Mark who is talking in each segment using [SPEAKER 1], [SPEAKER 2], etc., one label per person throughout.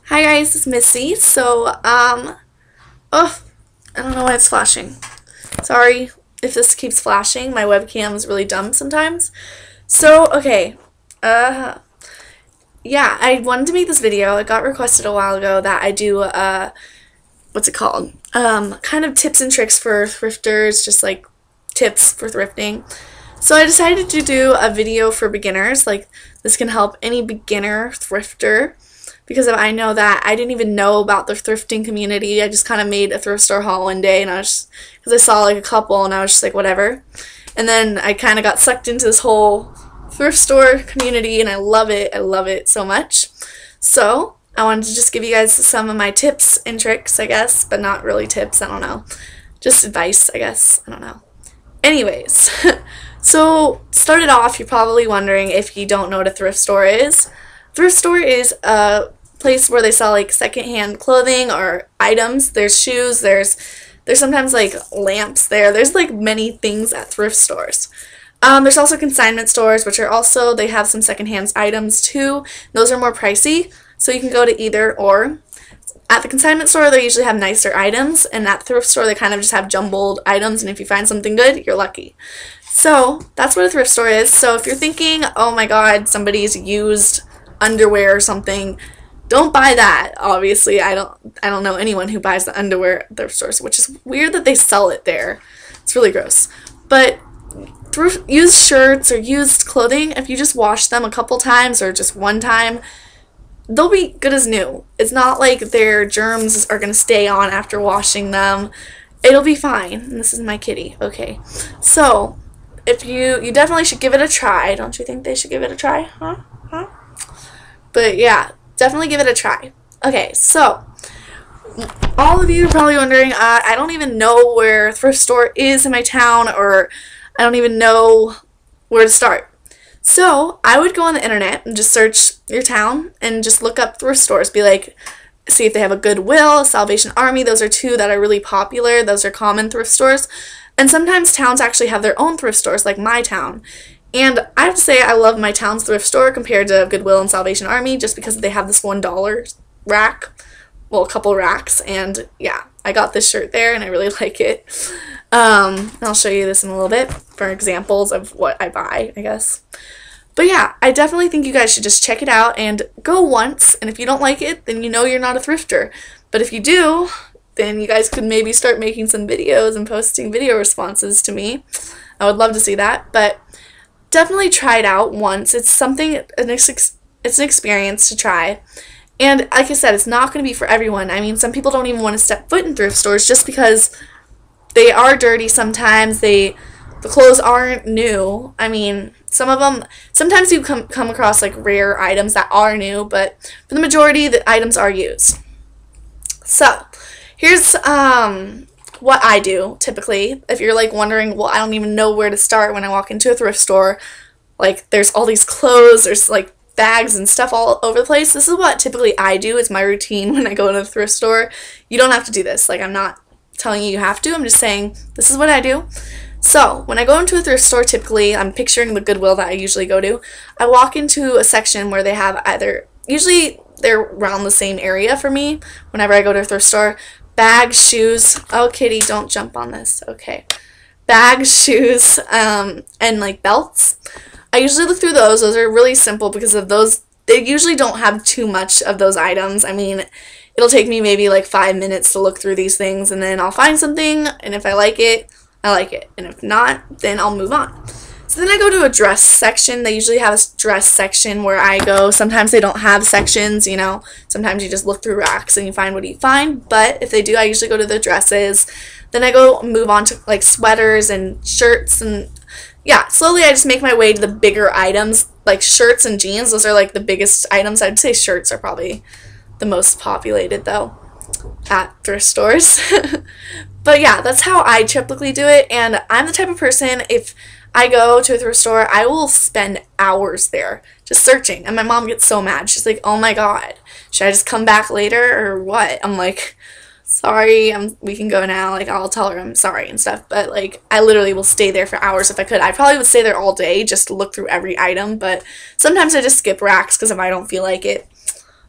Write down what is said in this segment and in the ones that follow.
[SPEAKER 1] Hi guys, it's Missy. Oh, I don't know why it's flashing. Sorry if this keeps flashing. My webcam is really dumb sometimes. Okay. Yeah, I wanted to make this video. It got requested a while ago that I do, what's it called? Kind of tips and tricks for thrifters, just like tips for thrifting. So I decided to do a video for beginners. Like, this can help any beginner thrifter, because I know that I didn't even know about the thrifting community. I just kind of made a thrift store haul one day, and because I saw like a couple, and I was just like, whatever. And then I kind of got sucked into this whole thrift store community, and I love it. I love it so much. So I wanted to just give you guys some of my tips and tricks, I guess, but not really tips. I don't know. Just advice, I guess. I don't know. Anyways, so started off, you're probably wondering if you don't know what a thrift store is. Thrift store is a place where they sell like secondhand clothing or items. There's shoes, there's sometimes like lamps there. There's like many things at thrift stores. There's also consignment stores, which are also, they have some secondhand items too. Those are more pricey, so you can go to either or. At the consignment store, they usually have nicer items, and at the thrift store, they kind of just have jumbled items, and if you find something good, you're lucky. So that's what a thrift store is. So if you're thinking, oh my god, somebody's used underwear or something, don't buy that. Obviously, I don't know anyone who buys the underwear at thrift stores, which is weird that they sell it there. It's really gross. But used shirts or used clothing, if you just wash them a couple times or just one time, they'll be good as new. It's not like their germs are going to stay on after washing them. It'll be fine. And this is my kitty. Okay. So, if you definitely should give it a try. Don't you think they should give it a try? Huh? But yeah, definitely give it a try. Okay, so all of you are probably wondering, I don't even know where a thrift store is in my town, or I don't even know where to start. So I would go on the internet and just search your town and just look up thrift stores. Be like, see if they have a Goodwill, a Salvation Army. Those are two that are really popular. Those are common thrift stores. And sometimes towns actually have their own thrift stores, like my town. And I have to say I love my town's thrift store compared to Goodwill and Salvation Army, just because they have this $1 rack. Well, a couple racks. And yeah, I got this shirt there and I really like it. I'll show you this in a little bit for examples of what I buy, I guess. But yeah, I definitely think you guys should just check it out and go once. And if you don't like it, then you know you're not a thrifter. But if you do, then you guys could maybe start making some videos and posting video responses to me. I would love to see that. But definitely try it out once. It's something, it's an experience to try. And like I said, it's not going to be for everyone. I mean, some people don't even want to step foot in thrift stores just because they are dirty sometimes. The clothes aren't new. I mean, some of them, sometimes you come across like rare items that are new, but for the majority, the items are used. So, here's what I do typically. If you're like wondering, well, I don't even know where to start when I walk into a thrift store. Like, there's all these clothes, there's like bags and stuff all over the place. This is what typically I do. It's my routine when I go into the thrift store. You don't have to do this. Like, I'm not telling you have to. I'm just saying this is what I do. So, when I go into a thrift store, typically, I'm picturing the Goodwill that I usually go to. I walk into a section where they have either, usually they're around the same area for me whenever I go to a thrift store. Bags, shoes. Oh, kitty, don't jump on this. Okay. Bags, shoes, and like belts. I usually look through those. Those are really simple because of those. They usually don't have too much of those items. I mean, it'll take me maybe like 5 minutes to look through these things, and then I'll find something, and if I like it, I like it. And if not, then I'll move on. So then I go to a dress section. They usually have a dress section where I go. Sometimes they don't have sections, you know. Sometimes you just look through racks and you find what you find. But if they do, I usually go to the dresses. Then I move on to like sweaters and shirts. And yeah, slowly I just make my way to the bigger items. Like shirts and jeans, those are like the biggest items. I'd say shirts are probably the most populated though at thrift stores. But yeah, that's how I typically do it. And I'm the type of person, if I go to a thrift store, I will spend hours there just searching. And my mom gets so mad. She's like, oh my god, should I just come back later or what? I'm like, sorry, we can go now. Like, I'll tell her I'm sorry and stuff. But like, I literally will stay there for hours if I could. I probably would stay there all day just to look through every item. But sometimes I just skip racks because if I don't feel like it.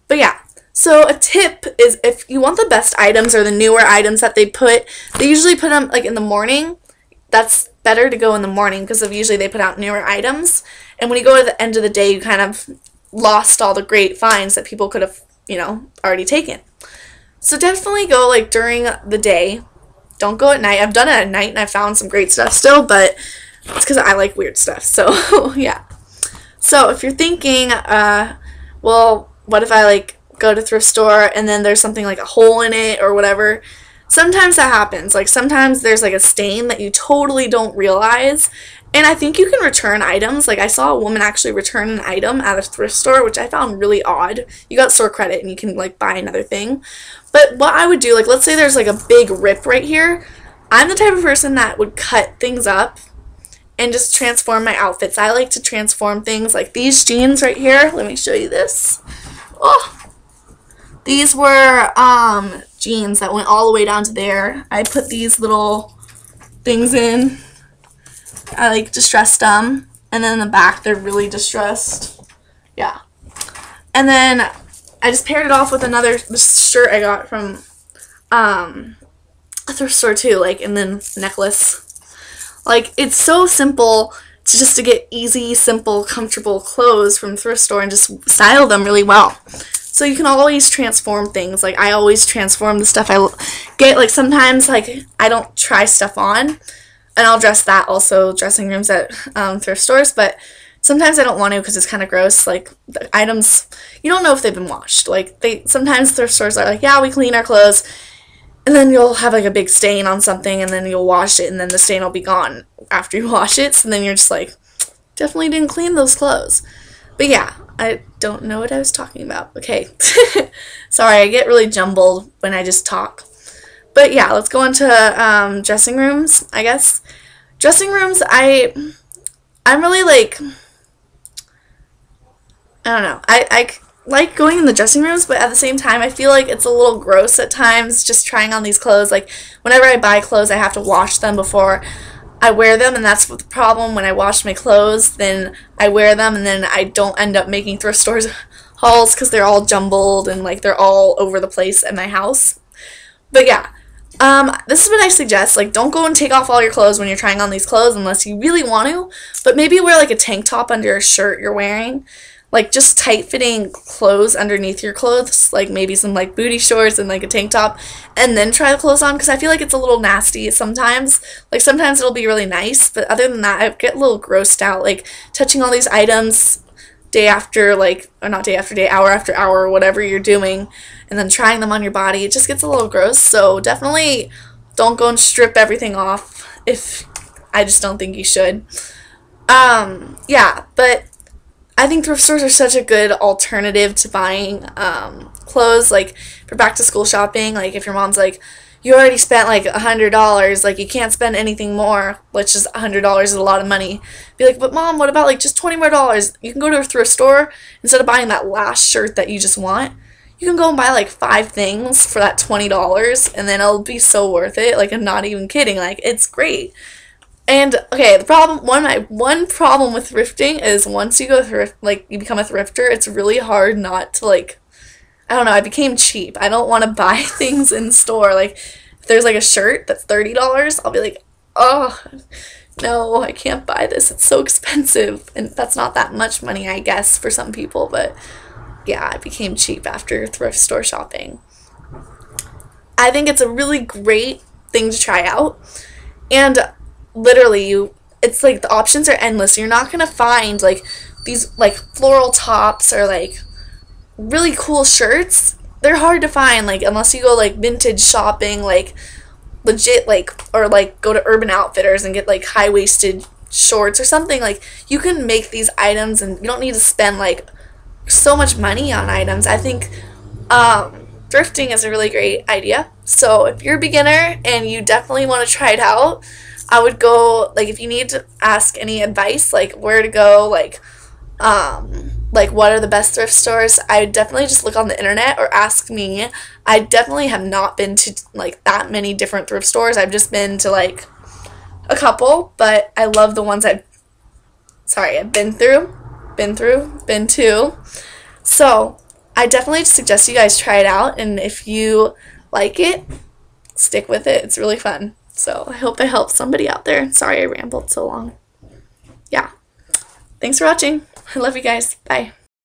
[SPEAKER 1] But yeah, So a tip is if you want the best items or the newer items that they usually put them like in the morning. That's better to go in the morning because usually they put out newer items. And when you go to the end of the day, you kind of lost all the great finds that people could have, already taken. So definitely go like during the day. Don't go at night. I've done it at night and I found some great stuff still, but it's because I like weird stuff. So yeah. So if you're thinking, well, what if I like go to thrift store and then there's something like a hole in it or whatever? Sometimes that happens. Like sometimes there's like a stain that you totally don't realize. And I think you can return items. Like I saw a woman actually return an item at a thrift store, which I found really odd. You got store credit and you can like buy another thing. But what I would do, like let's say there's like a big rip right here. I'm the type of person that would cut things up and just transform my outfits. I like to transform things like these jeans right here. Let me show you this. Oh, these were jeans that went all the way down to there. I put these little things in. I like distressed them, and then in the back they're really distressed. Yeah. And then I just paired it off with another shirt I got from a thrift store too, like, and then necklace. Like, it's so simple to get easy, simple, comfortable clothes from thrift store and just style them really well. So you can always transform things. Like, I always transform the stuff I get. Like, sometimes, like, I don't try stuff on. And I'll dress that also, dressing rooms at thrift stores. But sometimes I don't want to because it's kind of gross. Like, the items, you don't know if they've been washed. Like, sometimes thrift stores are like, yeah, we clean our clothes. And then you'll have, like, a big stain on something. And then you'll wash it. And then the stain will be gone after you wash it. So then you're just like, definitely didn't clean those clothes. But yeah, I don't know what I was talking about. Okay. Sorry, I get really jumbled when I just talk. But yeah, let's go into dressing rooms, I guess. Dressing rooms, I'm really like, I don't know. I like going in the dressing rooms, but at the same time, I feel like it's a little gross at times just trying on these clothes. Like, whenever I buy clothes, I have to wash them before I wear them, and that's the problem. When I wash my clothes, then I wear them, and then I don't end up making thrift stores hauls because they're all jumbled and like they're all over the place at my house. But yeah, this is what I suggest. Like, don't go and take off all your clothes when you're trying on these clothes unless you really want to, but maybe wear like a tank top under a shirt you're wearing. Like, just tight-fitting clothes underneath your clothes, like maybe some like booty shorts and like a tank top, and then try the clothes on, because I feel like it's a little nasty sometimes. Like, sometimes it'll be really nice, but other than that, I get a little grossed out, like touching all these items day after, like, or not day after day, hour after hour, or whatever you're doing, and then trying them on your body. It just gets a little gross. So definitely don't go and strip everything off. I just don't think you should. Yeah, but I think thrift stores are such a good alternative to buying clothes, like for back to school shopping. Like, if your mom's like, you already spent like $100, like you can't spend anything more, which is $100 is a lot of money. Be like, but mom, what about like just $20 more? You can go to a thrift store, instead of buying that last shirt that you just want, you can go and buy like 5 things for that $20, and then it'll be so worth it. Like, I'm not even kidding. Like, it's great. And okay, one problem with thrifting is once you you become a thrifter, it's really hard not to, like, I don't know, I became cheap. I don't want to buy things in store. Like, if there's like a shirt that's $30, I'll be like, oh no, I can't buy this. It's so expensive. And that's not that much money, I guess, for some people, but yeah, I became cheap after thrift store shopping. I think it's a really great thing to try out. And literally, it's like the options are endless. You're not gonna find like these like floral tops or like really cool shirts. They're hard to find, like, unless you go like vintage shopping, like legit, like, or like go to Urban Outfitters and get like high-waisted shorts or something. Like, you can make these items and you don't need to spend like so much money on items. I think thrifting is a really great idea. So if you're a beginner and you definitely want to try it out, I would go, like, if you need to ask any advice, like where to go, like what are the best thrift stores, I would definitely just look on the internet or ask me. I definitely have not been to like that many different thrift stores. I've just been to like a couple, but I love the ones I've been to. So I definitely suggest you guys try it out, and if you like it, stick with it. It's really fun. So I hope it helps somebody out there. Sorry I rambled so long. Yeah. Thanks for watching. I love you guys. Bye.